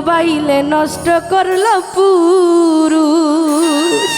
মোবাইলে নষ্ট করলো পুরুষ।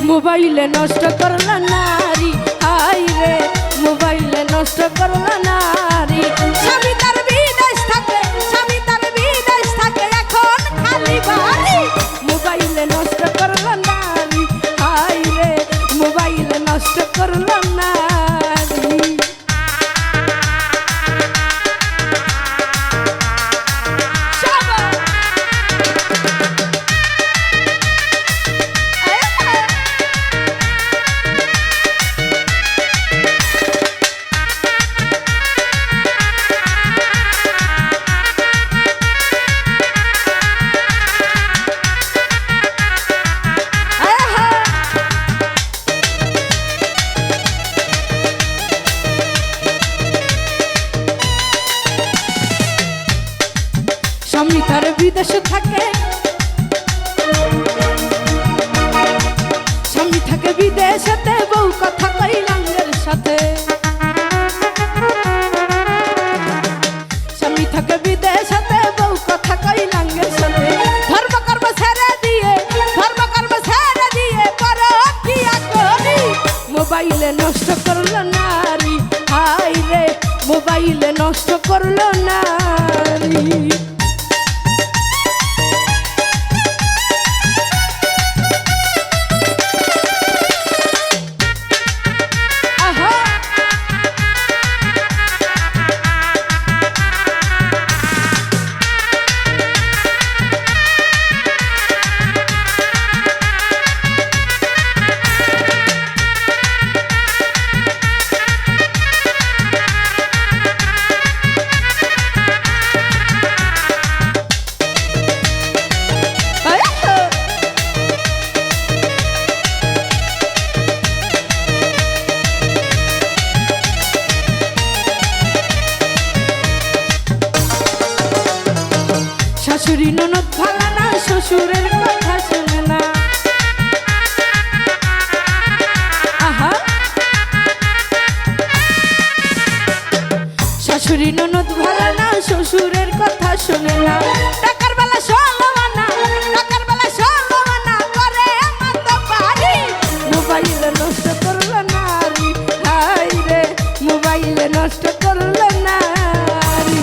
মোবাইলে নষ্ট করলা নারী, হাই রে মোবাইলে নষ্ট করলা নারী। স্বামী তার বিদেশ থাকে, স্বামী তার বিদেশ থাকে, এখন খালি বাড়ি। মোবাইলে নষ্ট করলা নারী, হাই রে মোবাইলে নষ্ট করলা নারী। স্বামী তার বিদেশে থাকে, স্বামী থাকে বিদেশেতে, বউ কথা কই লাঙ্গের সাথে। স্বামী থাকে বিদেশেতে, বউ কথা কই লাঙ্গের সাথে। ধর্মকর্ম ছেড়ে দিয়ে, ধর্মকর্ম ছেড়ে দিয়ে পরকিয়া করি। মোবাইলে নষ্ট করলো নারী, হাই রে মোবাইলে নষ্ট করলো নারী। শাশুড়ি ননদ ভালো না, শ্বশুরের কথা শুনে না। আহা শাশুড়ি ননদ ভালো না, শ্বশুরের কথা শুনে না। টাকার বেলা ষোলো আনা, টাকার বেলা ষোলো আনা করে মাত্র পারি। মোবাইলে নষ্ট করলো নারী, হাই রে মোবাইলে নষ্ট করলো নারী।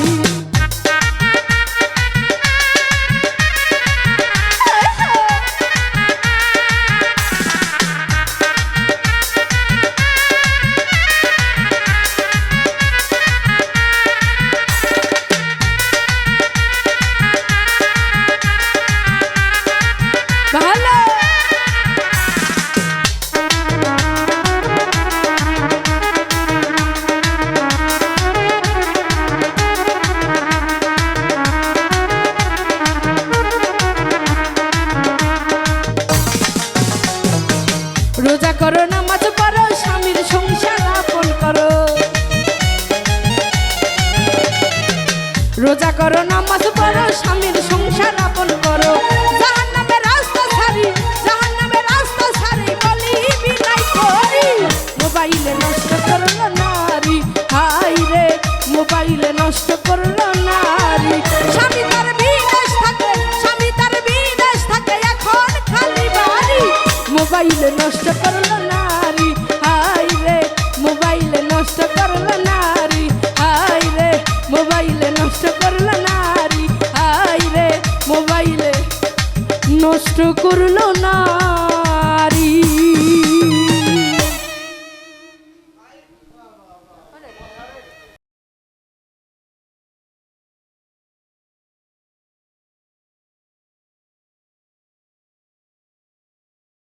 রোজা করো, নামাজ পড়ো, স্বামীর সংসার আপন করো। রোজা করো, নামাজ পড়ো, স্বামীর সংসার আপন করো। জাহান্নামের রাস্তা ছাড়ি, জাহান্নামের রাস্তা ছাড়ি বলি বিনাই করি। মোবাইলে নষ্ট করলো নারী, হাই রে মোবাইলে নষ্ট করলো নারী। স্বামী তার বিদেশ থাকে, স্বামী তার বিদেশ থাকে, এখন খালি বাড়ি। মোবাইলে নষ্ট করলো নারী, হাই রে মোবাইলে নষ্ট করলো নারী, হাই রে মোবাইলে নষ্ট করলো নারী, হাই রে মোবাইলে নষ্ট করলো না।